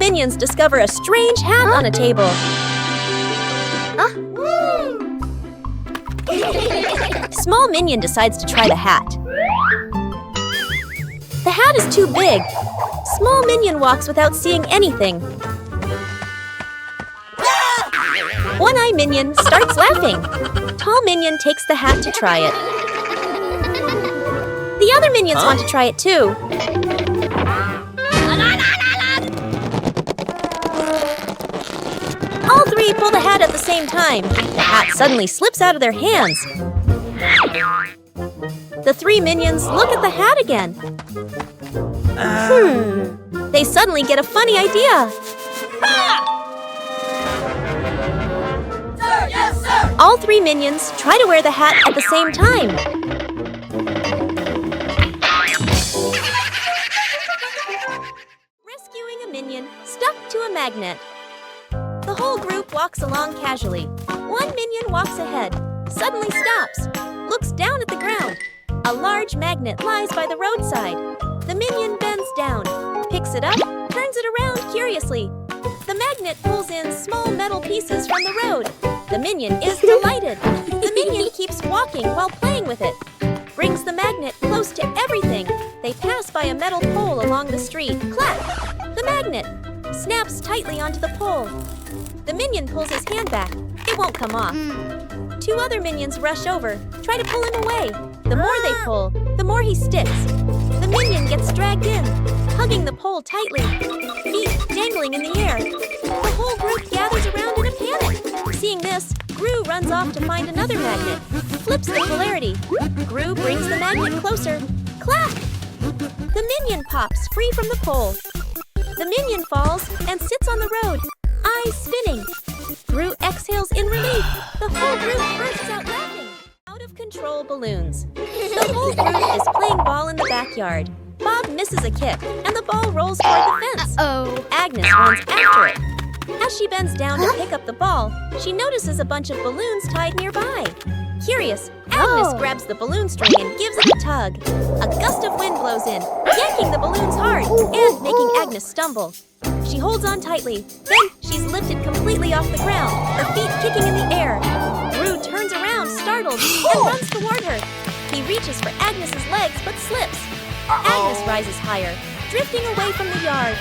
minions discover a strange hat on a table. Small minion decides to try the hat. The hat is too big. Small minion walks without seeing anything. One-eye minion starts laughing. Tall minion takes the hat to try it. The other minions want to try it too. All three pull the hat at the same time. The hat suddenly slips out of their hands. The three minions look at the hat again. They suddenly get a funny idea. Sir, yes, sir! All three minions try to wear the hat at the same time. Rescuing a minion stuck to a magnet. The whole group walks along casually. One minion walks ahead, suddenly stops, looks down at the ground. A large magnet lies by the roadside. The minion bends down, picks it up, turns it around curiously. The magnet pulls in small metal pieces from the road. The minion is delighted. The minion keeps walking while playing with it. Brings the magnet close to everything. They pass by a metal pole along the street. Clap! The magnet snaps tightly onto the pole. The minion pulls his hand back. It won't come off. Two other minions rush over, try to pull him away. The more they pull, the more he sticks. The minion gets dragged in, hugging the pole tightly, feet dangling in the air. The whole group gathers around in a panic. Seeing this, Gru runs off to find another magnet, flips the polarity. Gru brings the magnet closer. Clap! The minion pops free from the pole. The minion falls and sits on the road, eyes spinning. Gru exhales in relief. The whole group bursts out laughing. Out of control balloons. The whole group is playing ball in the backyard. Bob misses a kick, and the ball rolls toward the fence. Agnes runs after it. As she bends down to pick up the ball, she notices a bunch of balloons tied nearby. Curious, Agnes grabs the balloon string and gives it a tug. A gust of wind blows in, yanking the balloons hard and making Agnes stumble. She holds on tightly. Then she's lifted completely off the ground, her feet kicking in the air. Gru turns around, startled, and runs toward her. He reaches for Agnes's legs, but slips. Agnes rises higher, drifting away from the yard.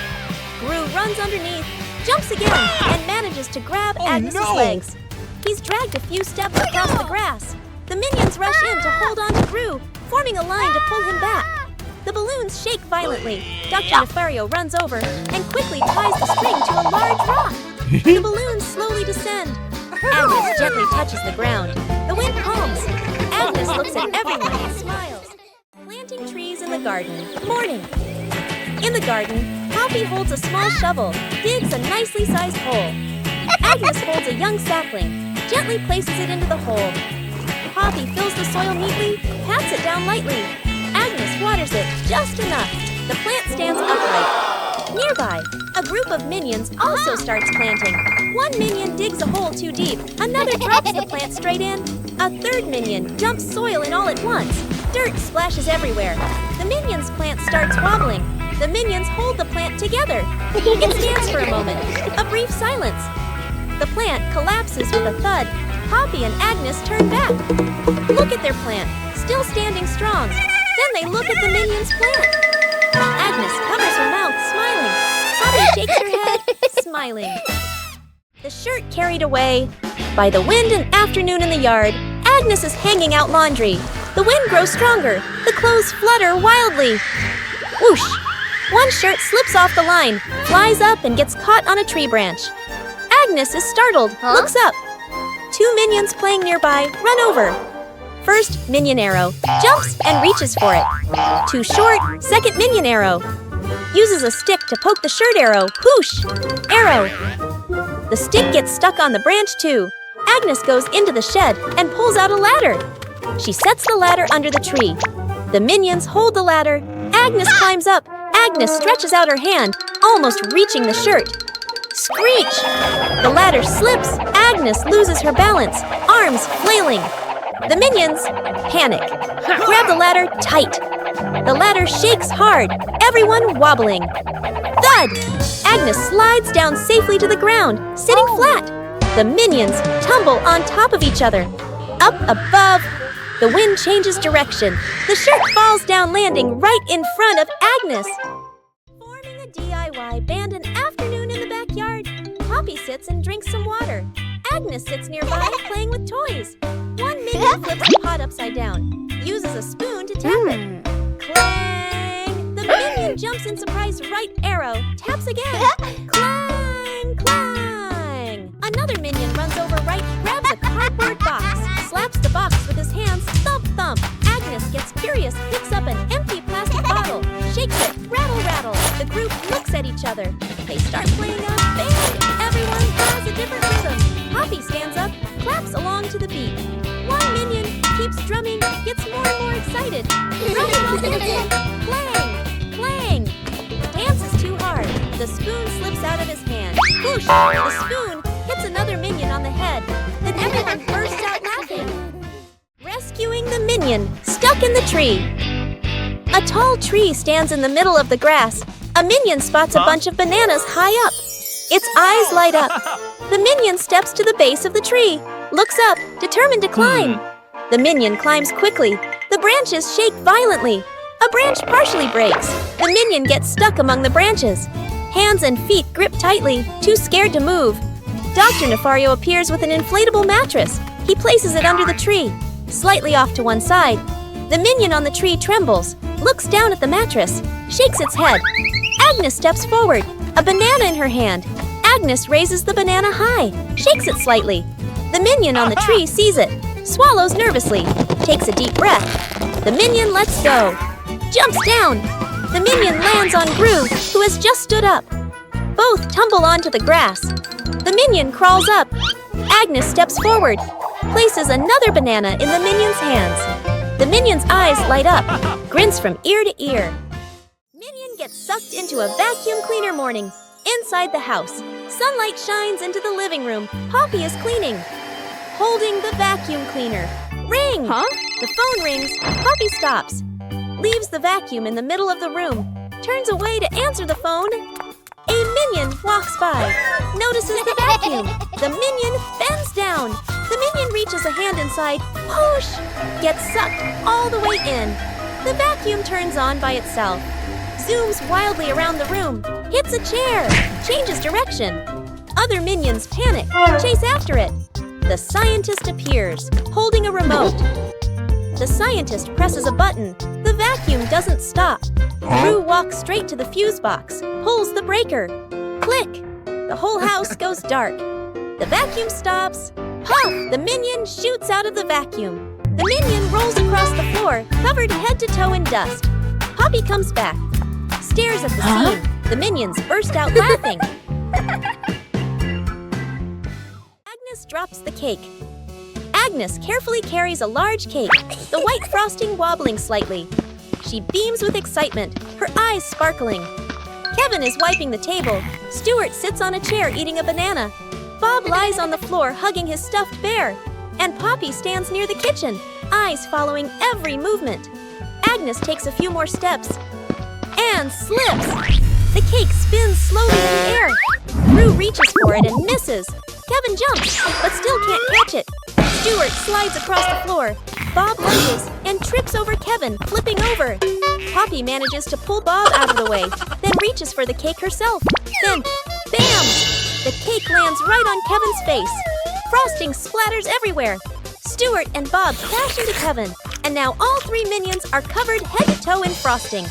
Gru runs underneath, jumps again, and manages to grab Agnes's legs. He's dragged a few steps across the grass. The minions rush in to hold on to Gru, forming a line to pull him back. The balloons shake violently. Dr. Nefario runs over and quickly ties the string to a large rock. The balloons slowly descend. Agnes gently touches the ground. The wind calms. Agnes looks at everyone and smiles. Planting trees in the garden. Morning. In the garden, Poppy holds a small shovel, digs a nicely sized hole. Agnes holds a young sapling, gently places it into the hole. Poppy fills the soil neatly, pats it down lightly. Agnes waters it just enough. The plant stands upright. Nearby, a group of minions also starts planting. One minion digs a hole too deep. Another drops the plant straight in. A third minion dumps soil in all at once. Dirt splashes everywhere. The minions' plant starts wobbling. The minions hold the plant together. It stands for a moment. A brief silence. The plant collapses with a thud. Poppy and Agnes turn back. Look at their plant, still standing strong. Then they look at the minions' plant. Agnes covers her mouth, smiling. Poppy shakes her head, smiling. The shirt carried away. By the wind and afternoon in the yard, Agnes is hanging out laundry. The wind grows stronger. The clothes flutter wildly. Whoosh! One shirt slips off the line, flies up and gets caught on a tree branch. Agnes is startled, looks up. Two minions playing nearby run over. First minion arrow, jumps and reaches for it. Too short, second minion arrow. Uses a stick to poke the shirt arrow, whoosh! Arrow. The stick gets stuck on the branch too. Agnes goes into the shed and pulls out a ladder. She sets the ladder under the tree. The minions hold the ladder. Agnes climbs up. Agnes stretches out her hand, almost reaching the shirt. Screech! The ladder slips. Agnes loses her balance, arms flailing. The minions panic. Grab the ladder tight. The ladder shakes hard. everyone wobbling. Thud! Agnes slides down safely to the ground, sitting flat. The minions tumble on top of each other. Up above, the wind changes direction. The shirt falls down, landing right in front of Agnes. Forming a DIY band an afternoon in the backyard. Poppy sits and drinks some water. Agnes sits nearby playing with toys. One minion flips the pot upside down, uses a spoon to tap it. Clang! The minion jumps in surprise right arrow, taps again. Clang! Clang! Another minion runs over right, grabs a cardboard box, slaps the box with his hands, thump thump. Agnes gets curious, picks up an empty plastic bottle, shakes it, rattle rattle. The group looks at each other. They start playing a band. Everyone has a different rhythm. Poppy stands up, claps along to the beat. One minion keeps drumming, gets more and more excited. Drumming while dancing. Clang! Clang! Dance is too hard. The spoon slips out of his hand. Whoosh! The spoon hits another minion on the head. Then everyone bursts out laughing. Rescuing the minion stuck in the tree. A tall tree stands in the middle of the grass. A minion spots a bunch of bananas high up. Its eyes light up. The minion steps to the base of the tree, looks up, determined to climb. The minion climbs quickly. The branches shake violently. A branch partially breaks. The minion gets stuck among the branches. Hands and feet grip tightly, too scared to move. Dr. Nefario appears with an inflatable mattress. He places it under the tree, slightly off to one side. The minion on the tree trembles, looks down at the mattress, shakes its head. Agnes steps forward, a banana in her hand. Agnes raises the banana high, shakes it slightly. The minion on the tree sees it, swallows nervously, takes a deep breath. The minion lets go, jumps down. The minion lands on Gru, who has just stood up. Both tumble onto the grass. The minion crawls up. Agnes steps forward, places another banana in the minion's hands. The minion's eyes light up, grins from ear to ear. Minion gets sucked into a vacuum cleaner morning. Inside the house, sunlight shines into the living room. Poppy is cleaning, holding the vacuum cleaner. Ring! The phone rings. Poppy stops, leaves the vacuum in the middle of the room, turns away to answer the phone. A minion walks by, notices the vacuum. The minion bends down. The minion reaches a hand inside, push, gets sucked all the way in. The vacuum turns on by itself, zooms wildly around the room, hits a chair, changes direction. Other minions panic, chase after it. The scientist appears, holding a remote. The scientist presses a button. The vacuum doesn't stop. Gru walks straight to the fuse box, pulls the breaker. Click! The whole house goes dark. The vacuum stops. Puff! The minion shoots out of the vacuum. The minion rolls across the floor, covered head to toe in dust. Poppy comes back, stares at the scene. The minions burst out laughing. Agnes drops the cake. Agnes carefully carries a large cake, the white frosting wobbling slightly. She beams with excitement, her eyes sparkling. Kevin is wiping the table. Stuart sits on a chair eating a banana. Bob lies on the floor hugging his stuffed bear. And Poppy stands near the kitchen, eyes following every movement. Agnes takes a few more steps and slips. The cake spins slowly in the air. Gru reaches for it and misses. Kevin jumps, but still can't catch it. Stuart slides across the floor. Bob lunges and trips over Kevin, flipping over. Poppy manages to pull Bob out of the way, then reaches for the cake herself. Then, bam! The cake lands right on Kevin's face. Frosting splatters everywhere. Stuart and Bob crash into Kevin, and now all three minions are covered head to toe in frosting.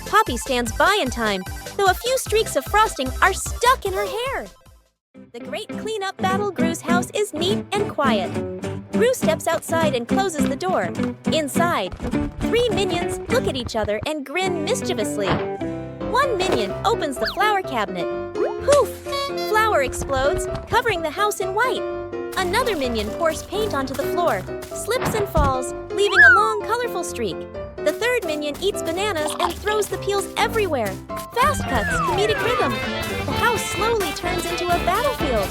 Poppy stands by in time, though a few streaks of frosting are stuck in her hair. The great cleanup battle Gru's house is neat and quiet. Gru steps outside and closes the door. Inside, three minions look at each other and grin mischievously. One minion opens the flower cabinet. Poof! Flour explodes, covering the house in white. Another minion pours paint onto the floor, slips and falls, leaving a long, colorful streak. The third minion eats bananas and throws the peels everywhere. Fast cuts, comedic rhythm. The house slowly turns into a battlefield.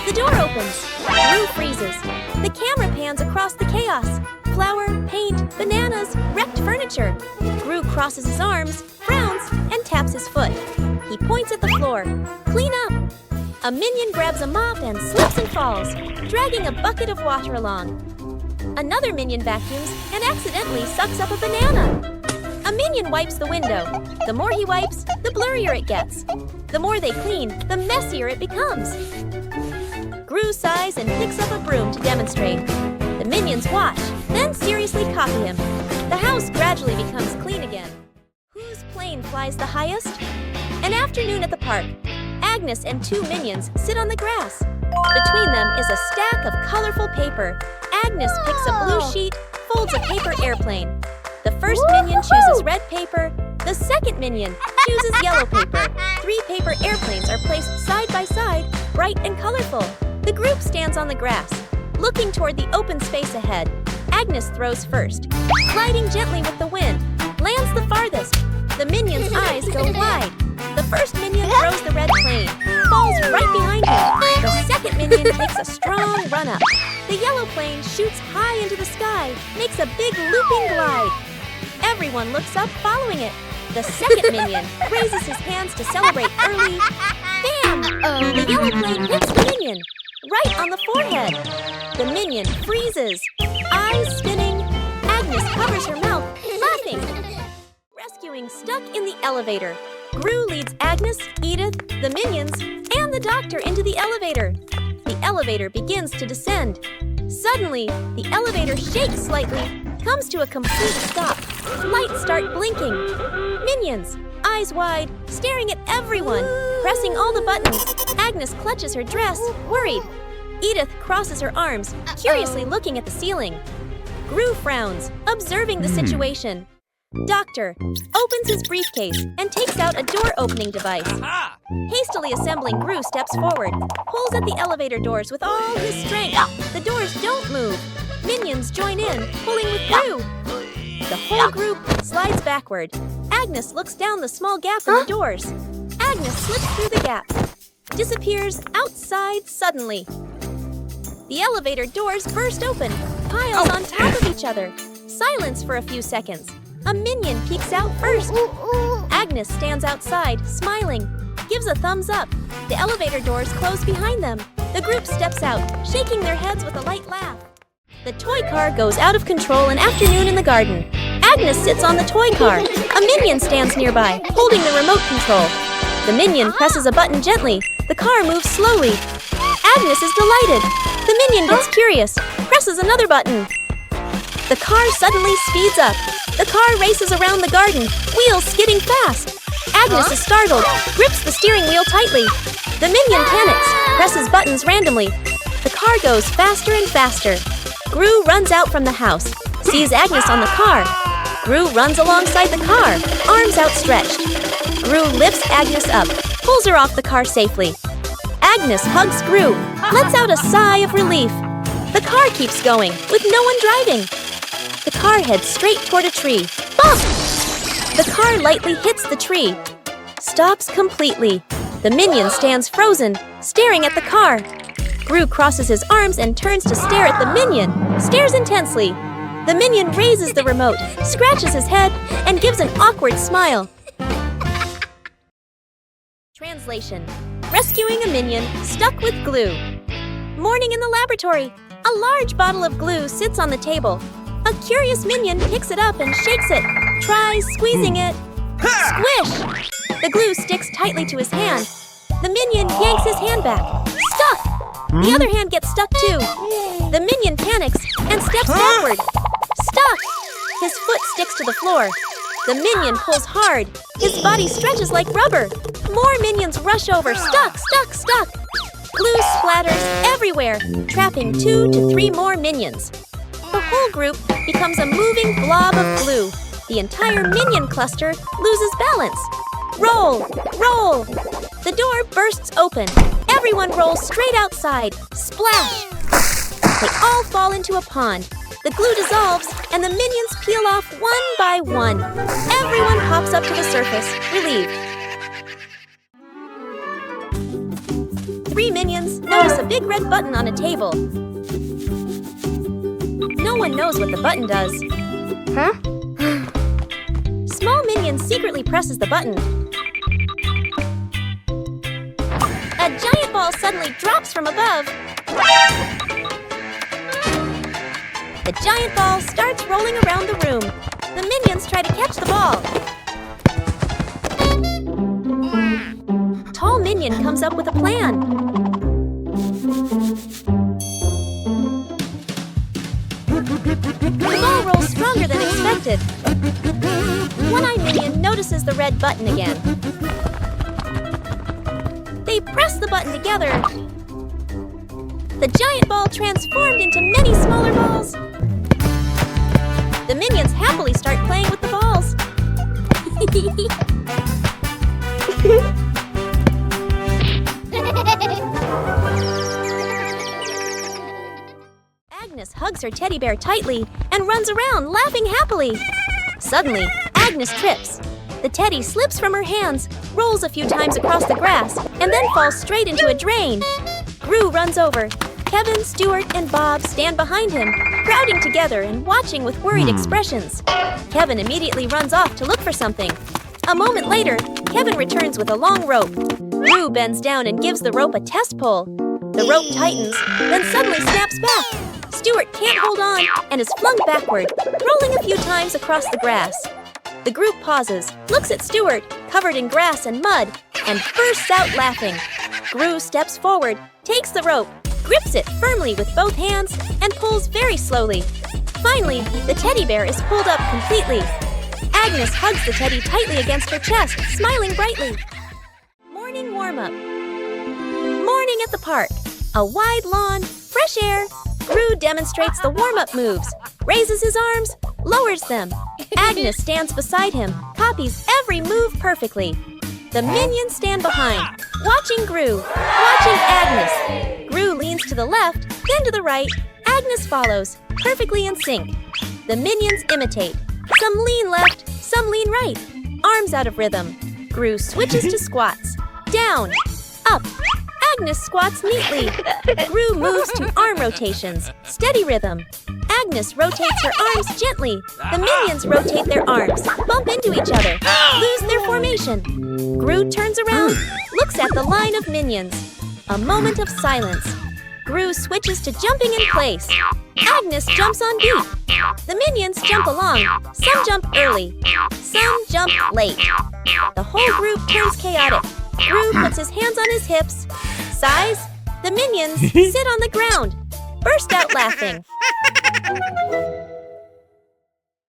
The door opens. Gru freezes. The camera pans across the chaos. flour, paint, bananas, wrecked furniture. Gru crosses his arms, frowns, and taps his foot. He points at the floor. Clean up! A minion grabs a mop and slips and falls, dragging a bucket of water along. Another minion vacuums and accidentally sucks up a banana. A minion wipes the window. The more he wipes, the blurrier it gets. The more they clean, the messier it becomes. Gru sighs and picks up a broom to demonstrate. The minions watch, then seriously copy him. The house gradually becomes clean again. Whose plane flies the highest? An afternoon at the park. Agnes and two minions sit on the grass. Between them is a stack of colorful paper. Agnes picks a blue sheet, folds a paper airplane. The first minion chooses red paper. The second minion chooses yellow paper. 3 paper airplanes are placed side by side, bright and colorful. The group stands on the grass, looking toward the open space ahead. Agnes throws first, gliding gently with the wind, lands the farthest. The minion's eyes go wide. The first minion throws the red plane, falls right behind him. The second minion takes a strong run up. The yellow plane shoots high into the sky, makes a big looping glide. Everyone looks up following it. The second minion raises his hands to celebrate early. Bam! The yellow plane hits the minion, right on the forehead. The minion freezes, eyes spinning. Agnes covers her mouth, laughing. Rescuing stuck in the elevator. Gru leads Agnes, Edith, the minions, and the doctor into the elevator. The elevator begins to descend. Suddenly, the elevator shakes slightly, comes to a complete stop. Lights start blinking. Minions, eyes wide, staring at everyone, pressing all the buttons. Agnes clutches her dress, worried. Edith crosses her arms, curiously looking at the ceiling. Gru frowns, observing the situation. Doctor opens his briefcase and takes out a door-opening device. Hastily assembling, Gru steps forward, pulls at the elevator doors with all his strength. The doors don't move. Minions join in, pulling with Gru. The whole group slides backward. Agnes looks down the small gap in the doors. Agnes slips through the gap, disappears outside suddenly. The elevator doors burst open, piles on top of each other. Silence for a few seconds. A minion peeks out first. Agnes stands outside, smiling, gives a thumbs up. The elevator doors close behind them. The group steps out, shaking their heads with a light laugh. The toy car goes out of control an afternoon in the garden. Agnes sits on the toy car. A minion stands nearby, holding the remote control. The minion presses a button gently. The car moves slowly. Agnes is delighted. The minion gets curious, presses another button. The car suddenly speeds up. The car races around the garden, wheels skidding fast. Agnes is startled, grips the steering wheel tightly. The minion panics, presses buttons randomly. The car goes faster and faster. Gru runs out from the house, sees Agnes on the car. Gru runs alongside the car, arms outstretched. Gru lifts Agnes up, pulls her off the car safely. Agnes hugs Gru, lets out a sigh of relief. The car keeps going, with no one driving. The car heads straight toward a tree. Bump! The car lightly hits the tree. Stops completely. The minion stands frozen, staring at the car. Gru crosses his arms and turns to stare at the minion. Stares intensely. The minion raises the remote, scratches his head, and gives an awkward smile. Translation: rescuing a minion stuck with glue. Morning in the laboratory. A large bottle of glue sits on the table. A curious minion picks it up and shakes it. Tries squeezing it. Squish! The glue sticks tightly to his hand. The minion yanks his hand back. Stuck! The other hand gets stuck too. The minion panics and steps backward. Stuck! His foot sticks to the floor. The minion pulls hard. His body stretches like rubber. More minions rush over. Stuck, stuck, stuck! Glue splatters everywhere, trapping 2 to 3 more minions. The whole group becomes a moving blob of glue. The entire minion cluster loses balance. Roll! Roll! The door bursts open. Everyone rolls straight outside. Splash! They all fall into a pond. The glue dissolves, and the minions peel off one by one. Everyone hops up to the surface, relieved. 3 minions notice a big red button on a table. No one knows what the button does. Huh? Small minion secretly presses the button. A giant ball suddenly drops from above. The giant ball starts rolling around the room. The minions try to catch the ball. Tall minion comes up with a plan. The ball rolls stronger than expected. One-eyed minion notices the red button again. They press the button together. The giant ball transformed into many smaller balls. The minions happily start playing with the balls. Agnes hugs her teddy bear tightly and runs around laughing happily. Suddenly, Agnes trips. The teddy slips from her hands, rolls a few times across the grass, and then falls straight into a drain. Gru runs over. Kevin, Stuart, and Bob stand behind him, crowding together and watching with worried expressions. Kevin immediately runs off to look for something. A moment later, Kevin returns with a long rope. Gru bends down and gives the rope a test pull. The rope tightens, then suddenly snaps back. Stuart can't hold on and is flung backward, rolling a few times across the grass. The group pauses, looks at Stuart, covered in grass and mud, and bursts out laughing. Gru steps forward, takes the rope, grips it firmly with both hands, and pulls very slowly. Finally, the teddy bear is pulled up completely. Agnes hugs the teddy tightly against her chest, smiling brightly. Morning warm-up. Morning at the park. A wide lawn, fresh air. Gru demonstrates the warm-up moves, raises his arms, lowers them. Agnes stands beside him, copies every move perfectly. The minions stand behind, watching Gru, watching Agnes. Gru leans to the left, then to the right. Agnes follows, perfectly in sync. The minions imitate. Some lean left, some lean right. Arms out of rhythm. Gru switches to squats. Down, up. Agnes squats neatly. Gru moves to arm rotations. Steady rhythm. Agnes rotates her arms gently. The minions rotate their arms, bump into each other, lose their formation. Gru turns around, looks at the line of minions. A moment of silence. Gru switches to jumping in place. Agnes jumps on beat. The minions jump along. Some jump early. Some jump late. The whole group turns chaotic. Gru puts his hands on his hips. Sighs. The minions sit on the ground. Burst out laughing.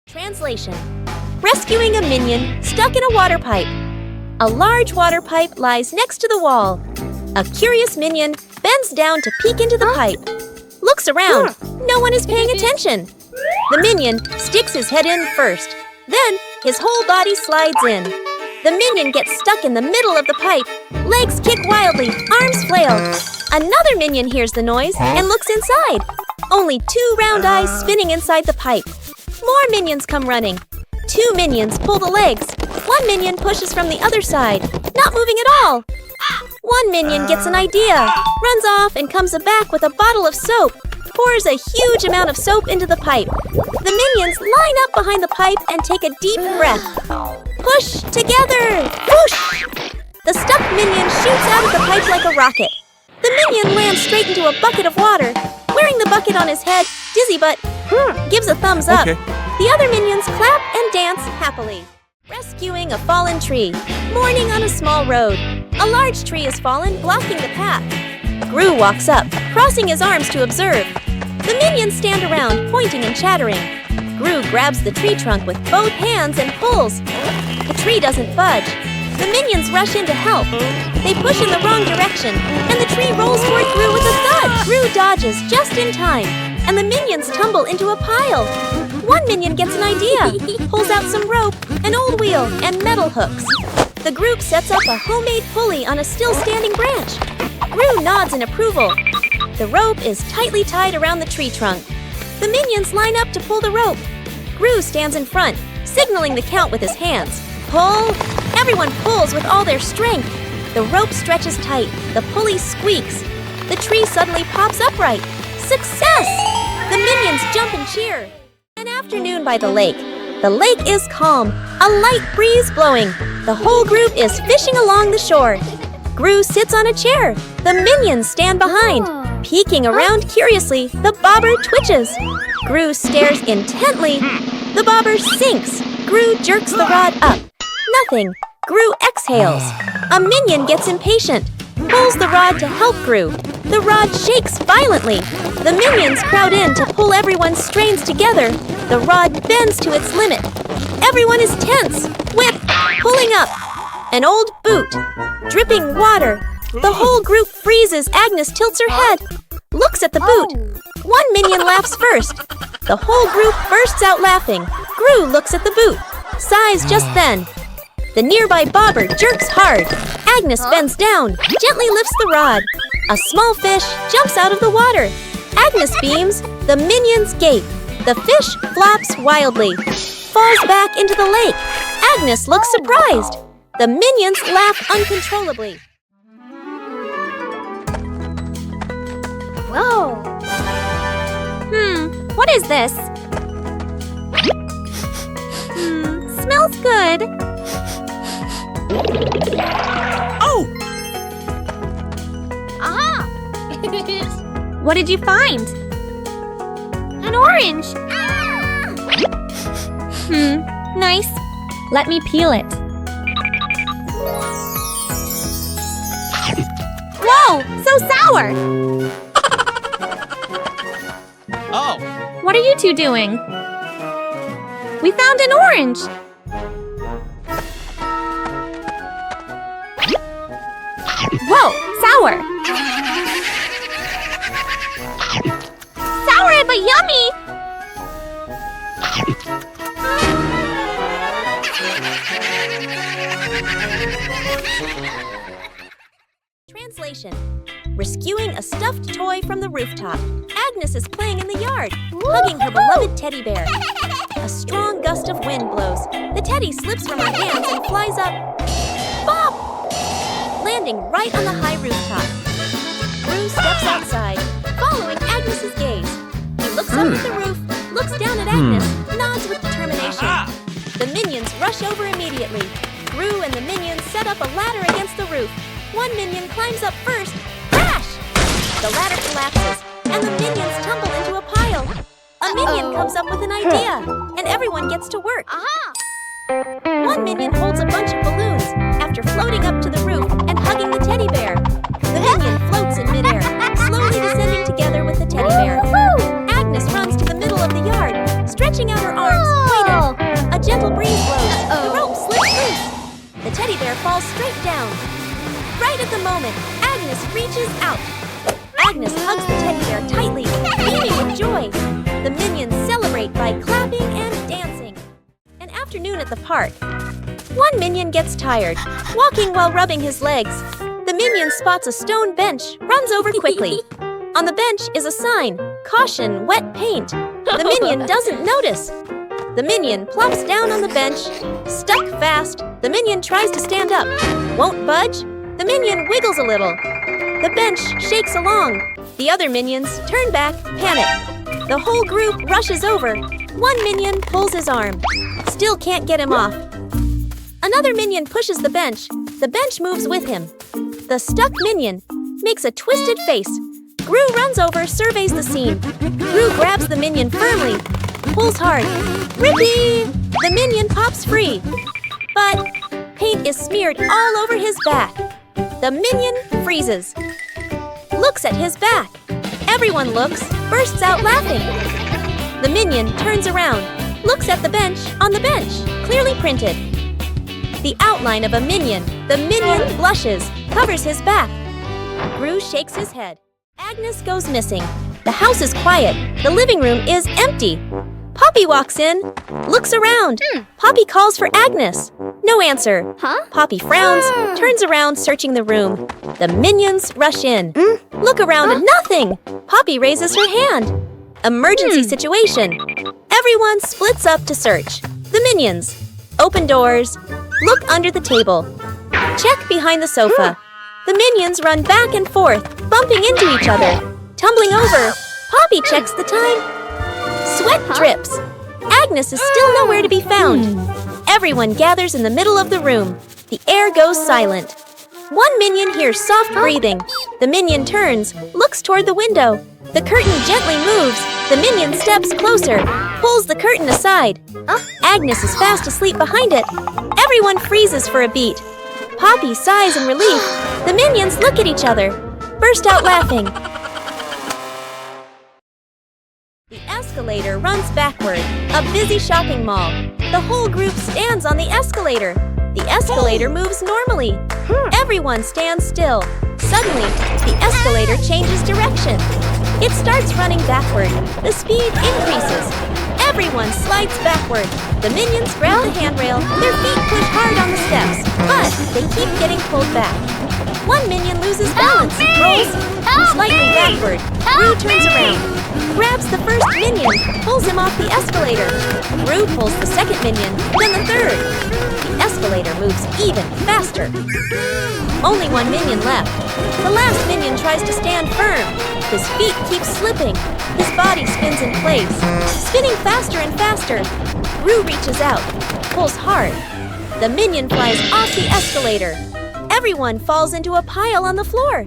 Translation. Rescuing a minion stuck in a water pipe. A large water pipe lies next to the wall. A curious minion bends down to peek into the pipe. Looks around. No one is paying attention. The minion sticks his head in first. Then his whole body slides in. The minion gets stuck in the middle of the pipe. Legs kick wildly, arms flail. Another minion hears the noise and looks inside. Only 2 round eyes spinning inside the pipe. More minions come running. 2 minions pull the legs. 1 minion pushes from the other side, not moving at all. 1 minion gets an idea, runs off and comes back with a bottle of soap, pours a huge amount of soap into the pipe. The minions line up behind the pipe and take a deep breath. Push together! Whoosh! The stuck minion shoots out of the pipe like a rocket. The minion lands straight into a bucket of water. Wearing the bucket on his head, Dizzy Butt gives a thumbs up. Okay. The other minions clap and dance happily. Rescuing a fallen tree. Morning on a small road. A large tree has fallen, blocking the path. Gru walks up, crossing his arms to observe. The minions stand around, pointing and chattering. Gru grabs the tree trunk with both hands and pulls. The tree doesn't budge. The minions rush in to help. They push in the wrong direction, and the tree rolls toward Gru with a thud. Gru dodges just in time, and the minions tumble into a pile. 1 minion gets an idea, pulls out some rope, an old wheel, and metal hooks. The group sets up a homemade pulley on a still-standing branch. Gru nods in approval. The rope is tightly tied around the tree trunk. The minions line up to pull the rope. Gru stands in front, signaling the count with his hands. Pull! Everyone pulls with all their strength. The rope stretches tight. The pulley squeaks. The tree suddenly pops upright. Success! The minions jump and cheer. An afternoon by the lake. The lake is calm, a light breeze blowing. The whole group is fishing along the shore. Gru sits on a chair. The minions stand behind. Peeking around curiously, the bobber twitches. Gru stares intently. The bobber sinks. Gru jerks the rod up. Nothing. Gru exhales. A minion gets impatient. Pulls the rod to help Gru. The rod shakes violently. The minions crowd in to pull everyone's strains together. The rod bends to its limit. Everyone is tense. Whip, pulling up. An old boot. Dripping water. The whole group freezes. Agnes tilts her head. Looks at the boot. One minion laughs first. The whole group bursts out laughing. Gru looks at the boot. Sighs just then. The nearby bobber jerks hard. Agnes bends down, gently lifts the rod. A small fish jumps out of the water. Agnes beams. The minions gape. The fish flops wildly. Falls back into the lake. Agnes looks surprised. The minions laugh uncontrollably. Whoa! What is this? Smells good. Oh! Aha! What did you find? An orange. Nice. Let me peel it. Whoa! So sour! Oh! What are you two doing? We found an orange! Whoa! Sour! Sour but yummy! Translation. Rescuing a stuffed toy from the rooftop. Agnes is playing in the yard, hugging her beloved teddy bear. A strong gust of wind blows. The teddy slips from her hands and flies up. Bop! Landing right on the high rooftop. Gru steps outside, following Agnes's gaze. He looks up at the roof, looks down at Agnes, nods with determination. The minions rush over immediately. Gru and the minions set up a ladder against the roof. One minion climbs up first. Crash! The ladder collapses, and the minions tumble into a pile. A minion comes up with an idea, and everyone gets to work. One minion holds a bunch of balloons after floating up to the roof and hugging the teddy bear. The minion floats in midair, slowly descending together with the teddy bear. Agnes runs to the middle of the yard, stretching out her arms, waiting. A gentle breeze blows. The rope slips loose. The teddy bear falls straight down. Right at the moment, Agnes reaches out. Agnes hugs the teddy bear tightly, beaming with joy. The minions celebrate by clapping and dancing. An afternoon at the park. One minion gets tired, walking while rubbing his legs. The minion spots a stone bench, runs over quickly. On the bench is a sign, "Caution, wet paint." The minion doesn't notice. The minion plops down on the bench, stuck fast. The minion tries to stand up, won't budge. The minion wiggles a little. The bench shakes along. The other minions turn back, panic. The whole group rushes over. One minion pulls his arm. Still can't get him off. Another minion pushes the bench. The bench moves with him. The stuck minion makes a twisted face. Gru runs over, surveys the scene. Gru grabs the minion firmly, pulls hard. Rippee! The minion pops free. But paint is smeared all over his back. The minion freezes. Looks at his back. Everyone looks, bursts out laughing. The minion turns around, looks at the bench on the bench, clearly printed. The outline of a minion. The minion blushes, covers his back. Gru shakes his head. Agnes goes missing. The house is quiet. The living room is empty. Poppy walks in, looks around. Poppy calls for Agnes. No answer. Poppy frowns, turns around, searching the room. The minions rush in. Look around and nothing. Poppy raises her hand. Emergency situation. Everyone splits up to search. The minions. Open doors. Look under the table. Check behind the sofa. The minions run back and forth, bumping into each other. Tumbling over. Poppy checks the time. Sweat drips. Agnes is still nowhere to be found. Everyone gathers in the middle of the room. The air goes silent. One minion hears soft breathing. The minion turns, looks toward the window. The curtain gently moves. The minion steps closer, pulls the curtain aside. Agnes is fast asleep behind it. Everyone freezes for a beat. Poppy sighs in relief. The minions look at each other, burst out laughing. The escalator runs backward, a busy shopping mall. The whole group stands on the escalator. The escalator moves normally. Everyone stands still. Suddenly, the escalator changes direction. It starts running backward. The speed increases. Everyone slides backward. The minions grab the handrail. Their feet push hard on the steps, but they keep getting pulled back. One minion loses balance, rolls slightly backward. Gru turns around, grabs the first minion, pulls him off the escalator. Gru pulls the second minion, then the third. The escalator moves even faster. Only one minion left. The last minion tries to stand firm. His feet keep slipping. His body spins in place, spinning faster and faster. Gru reaches out, pulls hard. The minion flies off the escalator. Everyone falls into a pile on the floor.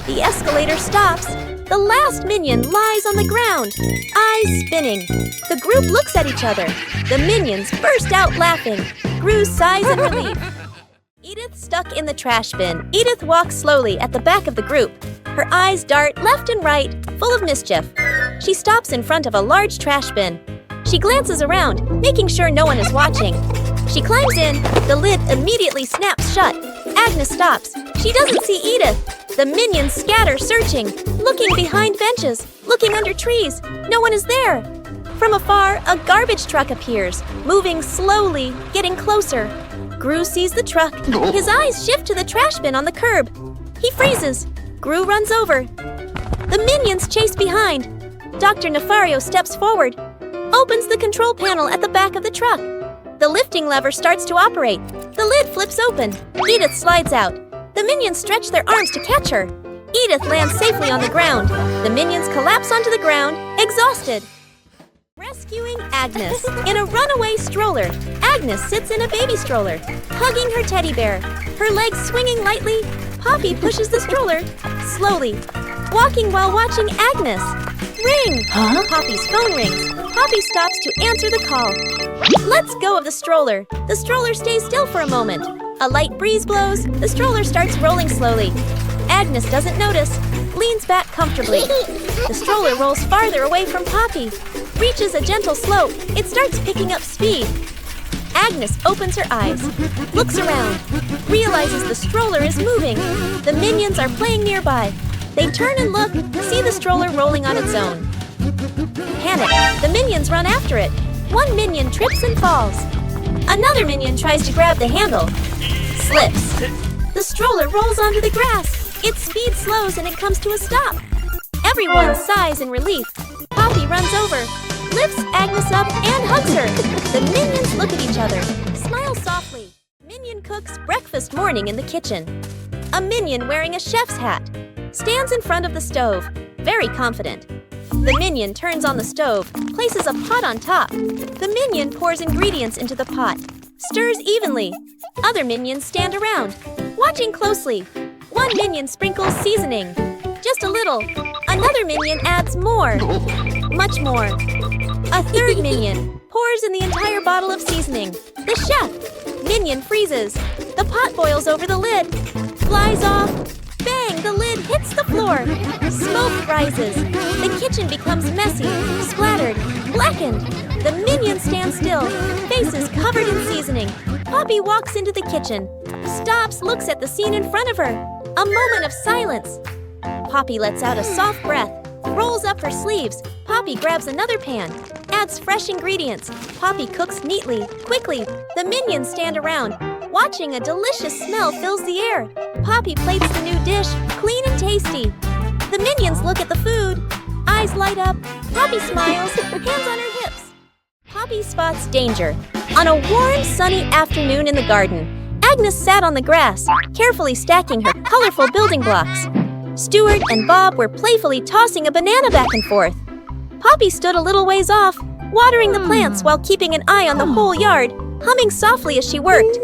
The escalator stops. The last minion lies on the ground, eyes spinning. The group looks at each other. The minions burst out laughing. Gru sighs in relief. Edith stuck in the trash bin. Edith walks slowly at the back of the group. Her eyes dart left and right, full of mischief. She stops in front of a large trash bin. She glances around, making sure no one is watching. She climbs in. The lid immediately snaps shut. Agnes stops. She doesn't see Edith. The minions scatter, searching, looking behind benches, looking under trees. No one is there. From afar, a garbage truck appears, moving slowly, getting closer. Gru sees the truck. His eyes shift to the trash bin on the curb. He freezes. Gru runs over. The minions chase behind. Dr. Nefario steps forward, opens the control panel at the back of the truck. The lifting lever starts to operate. The lid flips open. Edith slides out. The minions stretch their arms to catch her. Edith lands safely on the ground. The minions collapse onto the ground, exhausted. Rescuing Agnes. In a runaway stroller, Agnes sits in a baby stroller, hugging her teddy bear. Her legs swinging lightly, Poppy pushes the stroller, slowly, walking while watching Agnes. Ring! Poppy's phone rings. Poppy stops to answer the call. Let's go of the stroller. The stroller stays still for a moment. A light breeze blows. The stroller starts rolling slowly. Agnes doesn't notice, leans back comfortably. The stroller rolls farther away from Poppy, reaches a gentle slope. It starts picking up speed. Agnes opens her eyes, looks around, realizes the stroller is moving. The minions are playing nearby. They turn and look, see the stroller rolling on its own. Panic, the minions run after it. One minion trips and falls. Another minion tries to grab the handle, slips. The stroller rolls onto the grass. Its speed slows and it comes to a stop. Everyone sighs in relief. Poppy runs over, lifts Agnes up and hugs her. The minions look at each other, smile softly. Minion cooks breakfast morning in the kitchen. A minion wearing a chef's hat stands in front of the stove, very confident. The minion turns on the stove, places a pot on top. The minion pours ingredients into the pot, stirs evenly. Other minions stand around, watching closely. One minion sprinkles seasoning, just a little. Another minion adds more, much more. A third minion pours in the entire bottle of seasoning. The chef minion freezes. The pot boils over the lid, flies off. Bang! The lid hits the floor. Smoke rises. The kitchen becomes messy, splattered, blackened. The minions stand still, faces covered in seasoning. Poppy walks into the kitchen, stops, looks at the scene in front of her. A moment of silence. Poppy lets out a soft breath, rolls up her sleeves. Poppy grabs another pan, adds fresh ingredients. Poppy cooks neatly, quickly. The minions stand around, watching. A delicious smell fills the air. Poppy plates the new dish, clean and tasty. The minions look at the food. Eyes light up. Poppy smiles, hands on her hips. Poppy spots danger. On a warm, sunny afternoon in the garden, Agnes sat on the grass, carefully stacking her colorful building blocks. Stuart and Bob were playfully tossing a banana back and forth. Poppy stood a little ways off, watering the plants while keeping an eye on the whole yard, humming softly as she worked.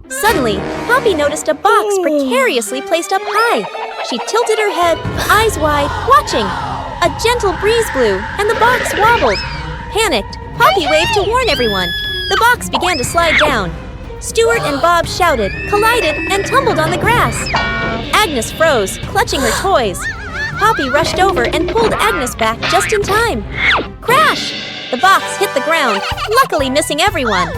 Suddenly, Poppy noticed a box precariously placed up high. She tilted her head, eyes wide, watching. A gentle breeze blew, and the box wobbled. Panicked, Poppy waved to warn everyone. The box began to slide down. Stuart and Bob shouted, collided, and tumbled on the grass. Agnes froze, clutching her toys. Poppy rushed over and pulled Agnes back just in time. Crash! The box hit the ground, luckily missing everyone.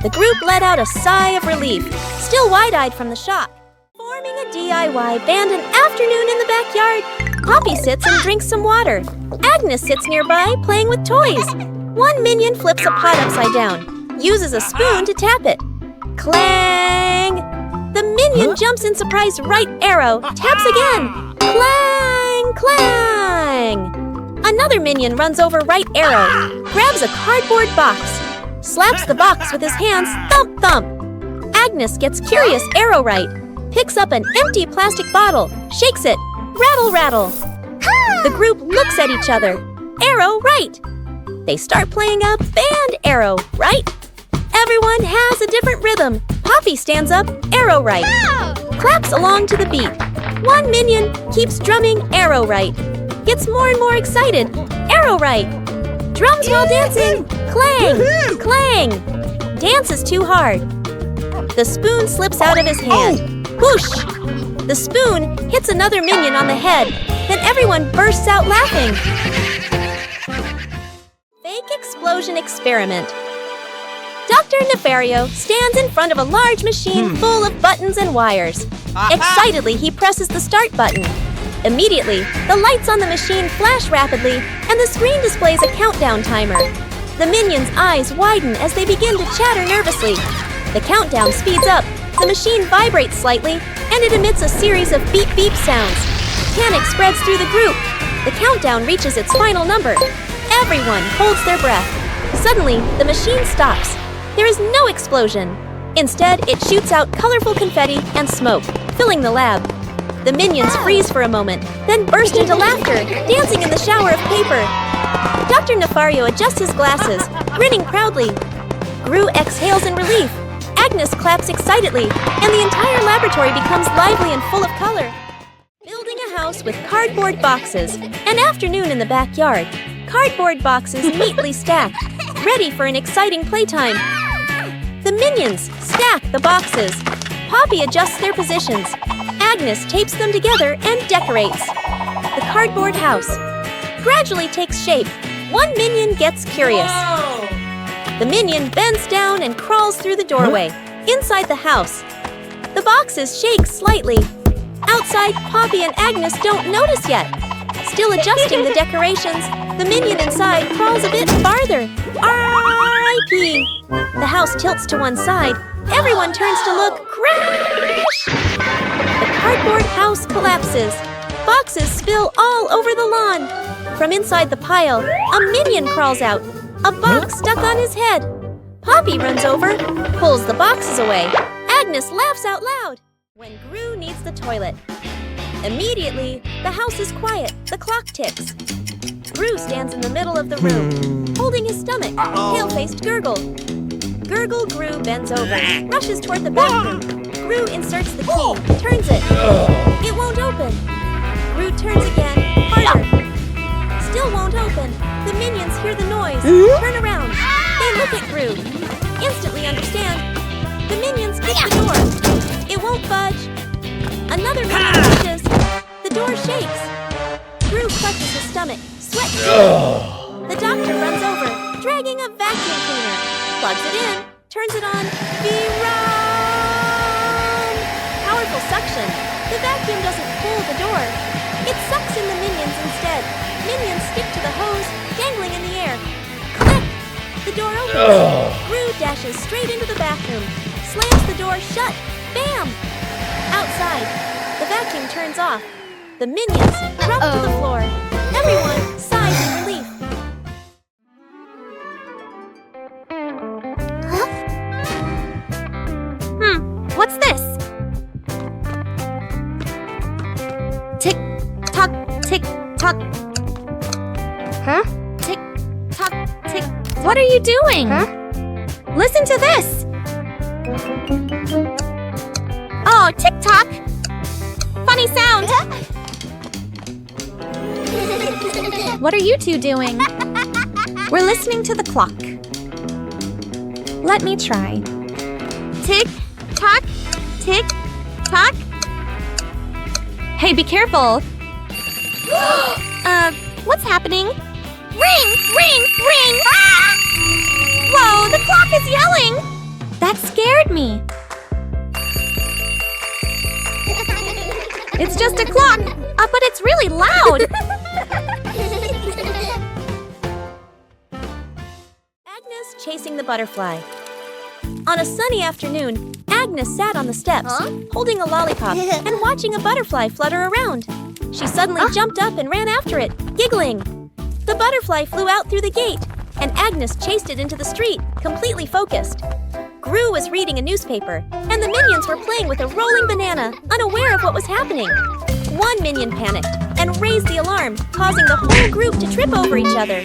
The group let out a sigh of relief, still wide-eyed from the shock. Forming a DIY band an afternoon in the backyard, Poppy sits and drinks some water. Agnes sits nearby, playing with toys. One minion flips a pot upside down, uses a spoon to tap it. Clang! The minion jumps in surprise right arrow, taps again. Clang! Clang! Another minion runs over right arrow, grabs a cardboard box, slaps the box with his hands, thump thump. Agnes gets curious arrow right, picks up an empty plastic bottle, shakes it, rattle rattle. The group looks at each other, arrow right. They start playing a band arrow right. Everyone has a different rhythm. Poppy stands up, arrow right. Claps along to the beat. One minion keeps drumming arrow right. Gets more and more excited, arrow right. Drums while dancing, clang, clang. Dances too hard. The spoon slips out of his hand. Whoosh! The spoon hits another minion on the head. Then everyone bursts out laughing. Fake explosion experiment. Dr. Nefario stands in front of a large machine full of buttons and wires. Excitedly, he presses the start button. Immediately, the lights on the machine flash rapidly, and the screen displays a countdown timer. The minions' eyes widen as they begin to chatter nervously. The countdown speeds up, the machine vibrates slightly, and it emits a series of beep-beep sounds. Panic spreads through the group. The countdown reaches its final number. Everyone holds their breath. Suddenly, the machine stops. There is no explosion. Instead, it shoots out colorful confetti and smoke, filling the lab. The minions freeze for a moment, then burst into laughter, dancing in the shower of paper. Dr. Nefario adjusts his glasses, grinning proudly. Gru exhales in relief. Agnes claps excitedly, and the entire laboratory becomes lively and full of color. Building a house with cardboard boxes. An afternoon in the backyard. Cardboard boxes neatly stacked, ready for an exciting playtime. The minions stack the boxes. Poppy adjusts their positions. Agnes tapes them together and decorates. The cardboard house gradually takes shape. One minion gets curious. The minion bends down and crawls through the doorway, inside the house. The boxes shake slightly. Outside, Poppy and Agnes don't notice yet. Still adjusting the decorations, the minion inside crawls a bit farther. R.I.P. The house tilts to one side. Everyone turns to look. Crash! The cardboard house collapses. Boxes spill all over the lawn. From inside the pile, a minion crawls out. A box stuck on his head. Poppy runs over, pulls the boxes away. Agnes laughs out loud. When Gru needs the toilet. Immediately, the house is quiet. The clock ticks. Gru stands in the middle of the room, holding his stomach. Pale-faced Gurgle. Gurgle Gru bends over, rushes toward the bathroom. Gru inserts the key, turns it. It won't open. Gru turns again, harder. Still won't open. The minions hear the noise, turn around. They look at Gru. Instantly understand. The minions kick the door. It won't budge. Another minion pushes. The door shakes. Gru clutches his stomach, sweat dripping. The doctor runs over, dragging a vacuum cleaner. Plugs it in, turns it on. Run! Powerful suction. The vacuum doesn't pull the door. It sucks in the minions instead. Minions stick to the hose, dangling in the air. Click! The door opens. Gru dashes straight into the bathroom, slams the door shut. Bam! Outside, the vacuum turns off. The minions drop to the floor. Everyone sighs in relief. What's this? Tick tock, tick tock. Huh? Tick, tock, tick. What are you doing? Huh? Listen to this. Oh, tick tock. Funny sound. What are you two doing? We're listening to the clock. Let me try. Tick, tock, tick, tock. Hey, be careful. What's happening? Ring, ring, ring! Ah! Whoa, the clock is yelling! That scared me. It's just a clock, but it's really loud. Agnes chasing the butterfly. On a sunny afternoon, Agnes sat on the steps, holding a lollipop and watching a butterfly flutter around. She suddenly jumped up and ran after it, giggling. The butterfly flew out through the gate, and Agnes chased it into the street, completely focused. Gru was reading a newspaper, and the minions were playing with a rolling banana, unaware of what was happening. One minion panicked and raised the alarm, causing the whole group to trip over each other.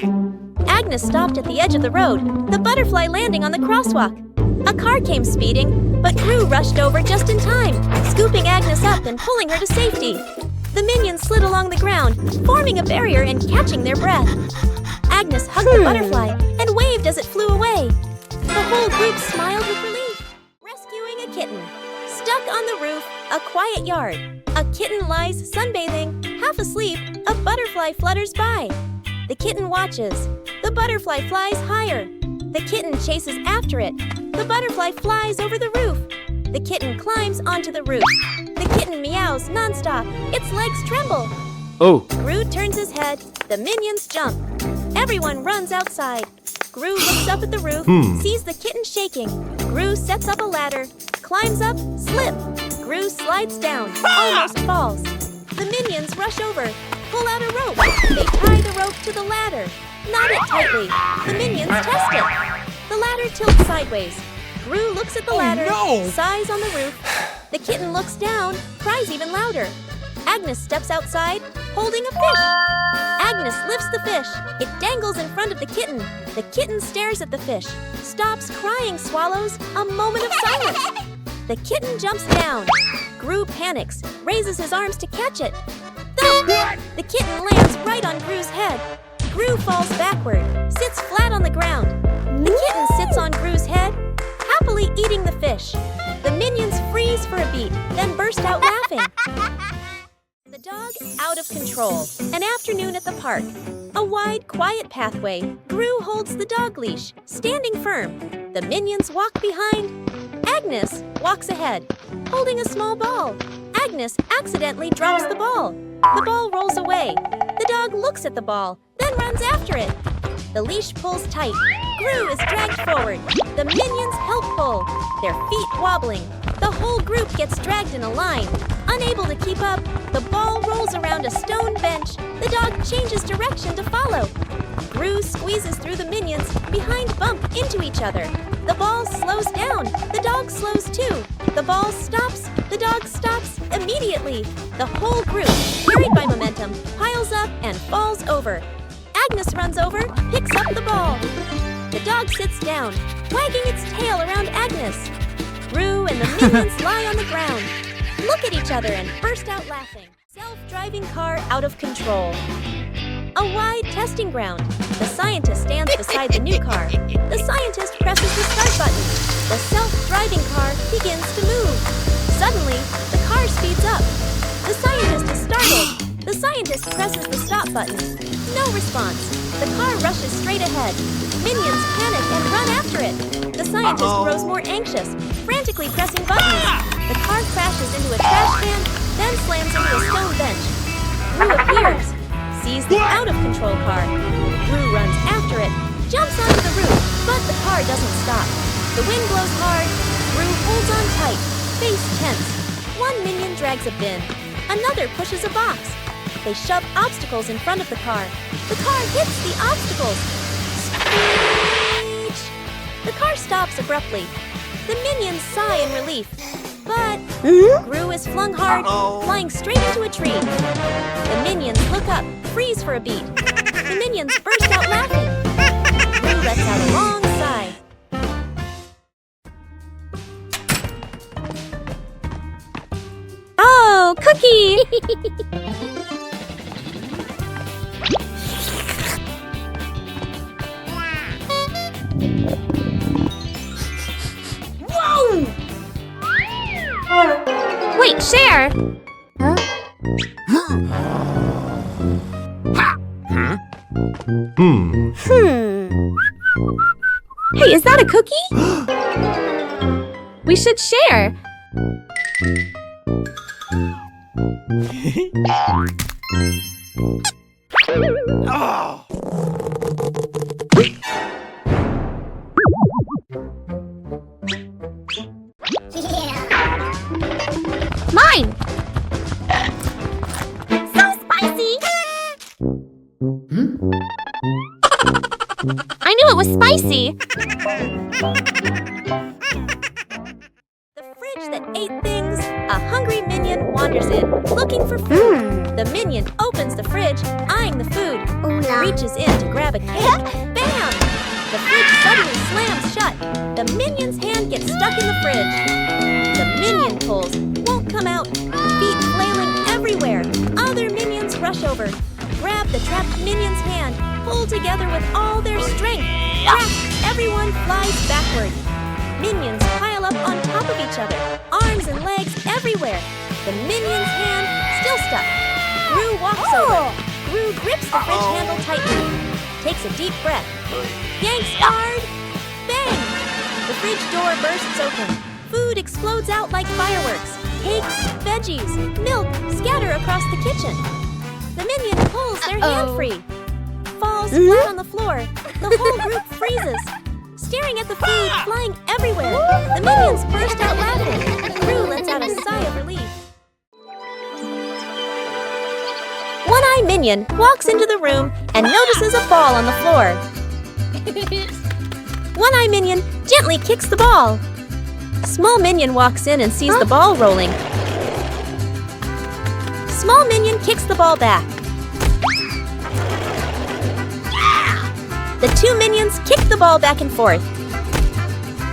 Agnes stopped at the edge of the road, the butterfly landing on the crosswalk. A car came speeding, but Gru rushed over just in time, scooping Agnes up and pulling her to safety. The minions slid along the ground, forming a barrier and catching their breath. Agnes hugged the butterfly and waved as it flew away. The whole group smiled with relief. Rescuing a kitten. Stuck on the roof, a quiet yard. A kitten lies sunbathing, half asleep, a butterfly flutters by. The kitten watches. The butterfly flies higher. The kitten chases after it. The butterfly flies over the roof. The kitten climbs onto the roof. The kitten meows nonstop. Its legs tremble. Oh. Gru turns his head. The minions jump. Everyone runs outside. Gru looks up at the roof, sees the kitten shaking. Gru sets up a ladder, climbs up, slip. Gru slides down, almost falls. The minions rush over, pull out a rope. They tie the rope to the ladder, knot it tightly. The minions test it. The ladder tilts sideways. Gru looks at the ladder, sighs on the roof. The kitten looks down, cries even louder. Agnes steps outside, holding a fish. Agnes lifts the fish. It dangles in front of the kitten. The kitten stares at the fish, stops crying, swallows. A moment of silence. The kitten jumps down. Gru panics, raises his arms to catch it. Thump! The kitten lands right on Gru's head. Gru falls backward, sits flat on the ground. The kitten sits on Gru's head, happily eating the fish. The minions freeze for a beat, then burst out laughing. The dog out of control. An afternoon at the park. A wide, quiet pathway. Gru holds the dog leash, standing firm. The minions walk behind. Agnes walks ahead, holding a small ball. Agnes accidentally drops the ball. The ball rolls away. The dog looks at the ball, then runs after it. The leash pulls tight. Gru is dragged forward. The minions help pull, their feet wobbling. The whole group gets dragged in a line. Unable to keep up, the ball rolls around a stone bench. The dog changes direction to follow. Gru squeezes through the minions, behind bump into each other. The ball slows down. The dog slows too. The ball stops. The dog stops immediately. The whole group, carried by momentum, piles up and falls over. Agnes runs over, picks up the ball. The dog sits down, wagging its tail around Agnes. Gru and the minions lie on the ground, look at each other and burst out laughing. Self-driving car out of control. A wide testing ground. The scientist stands beside the new car. The scientist presses the start button. The self-driving car begins to move. Suddenly, the car speeds up. The scientist is startled. The scientist presses the stop button. No response. The car rushes straight ahead. Minions panic and run after it. The scientist grows more anxious, frantically pressing buttons. The car crashes into a trash can, then slams into a stone bench. Gru appears, sees the out-of-control car. Gru runs after it, jumps onto the roof, but the car doesn't stop. The wind blows hard. Gru holds on tight, face tense. One minion drags a bin. Another pushes a box. They shove obstacles in front of the car. The car hits the obstacles. Screech! The car stops abruptly. The minions sigh in relief. But Gru is flung hard, flying straight into a tree. The minions look up, freeze for a beat. The minions burst out laughing. Gru lets out a long sigh. Oh, cookie! Whoa! Wait, share! Hey, is that a cookie? We should share. Oh! Mine! So spicy! I knew it was spicy. The fridge that ate things, a hungry minion wanders in, looking for food. The minion opens the fridge, eyeing the food, reaches in to grab a cake. Bam! The fridge suddenly slams shut. The minion's hand gets stuck in the fridge. The minion pulls, won't come out, feet flailing everywhere. Other minions rush over, grab the trapped minion's hand, pull together with all their strength. Crack! Everyone flies backward. Minions pile up on top of each other, arms and legs everywhere. The minion's hand still stuck. Gru walks over. Gru grips the fridge handle tightly, takes a deep breath, yanks hard. Bang! The fridge door bursts open. Food explodes out like fireworks. Cakes, veggies, milk scatter across the kitchen. The minion pulls their hand free, falls flat on the floor. The whole group freezes, staring at the food flying everywhere. The minions burst out laughing. Gru lets out a sigh of relief. One-Eye Minion walks into the room and notices a ball on the floor. One-Eye Minion gently kicks the ball. Small Minion walks in and sees the ball rolling. Small Minion kicks the ball back. The two minions kick the ball back and forth.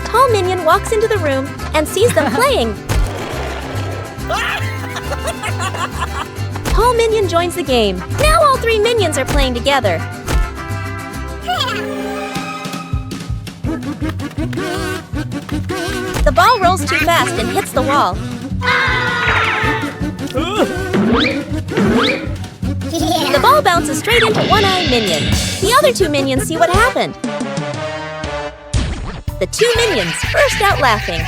Tall Minion walks into the room and sees them playing. Tall Minion joins the game. Now all three minions are playing together. The ball rolls too fast and hits the wall. The ball bounces straight into One-Eye Minion. The other two minions see what happened. The two minions burst out laughing.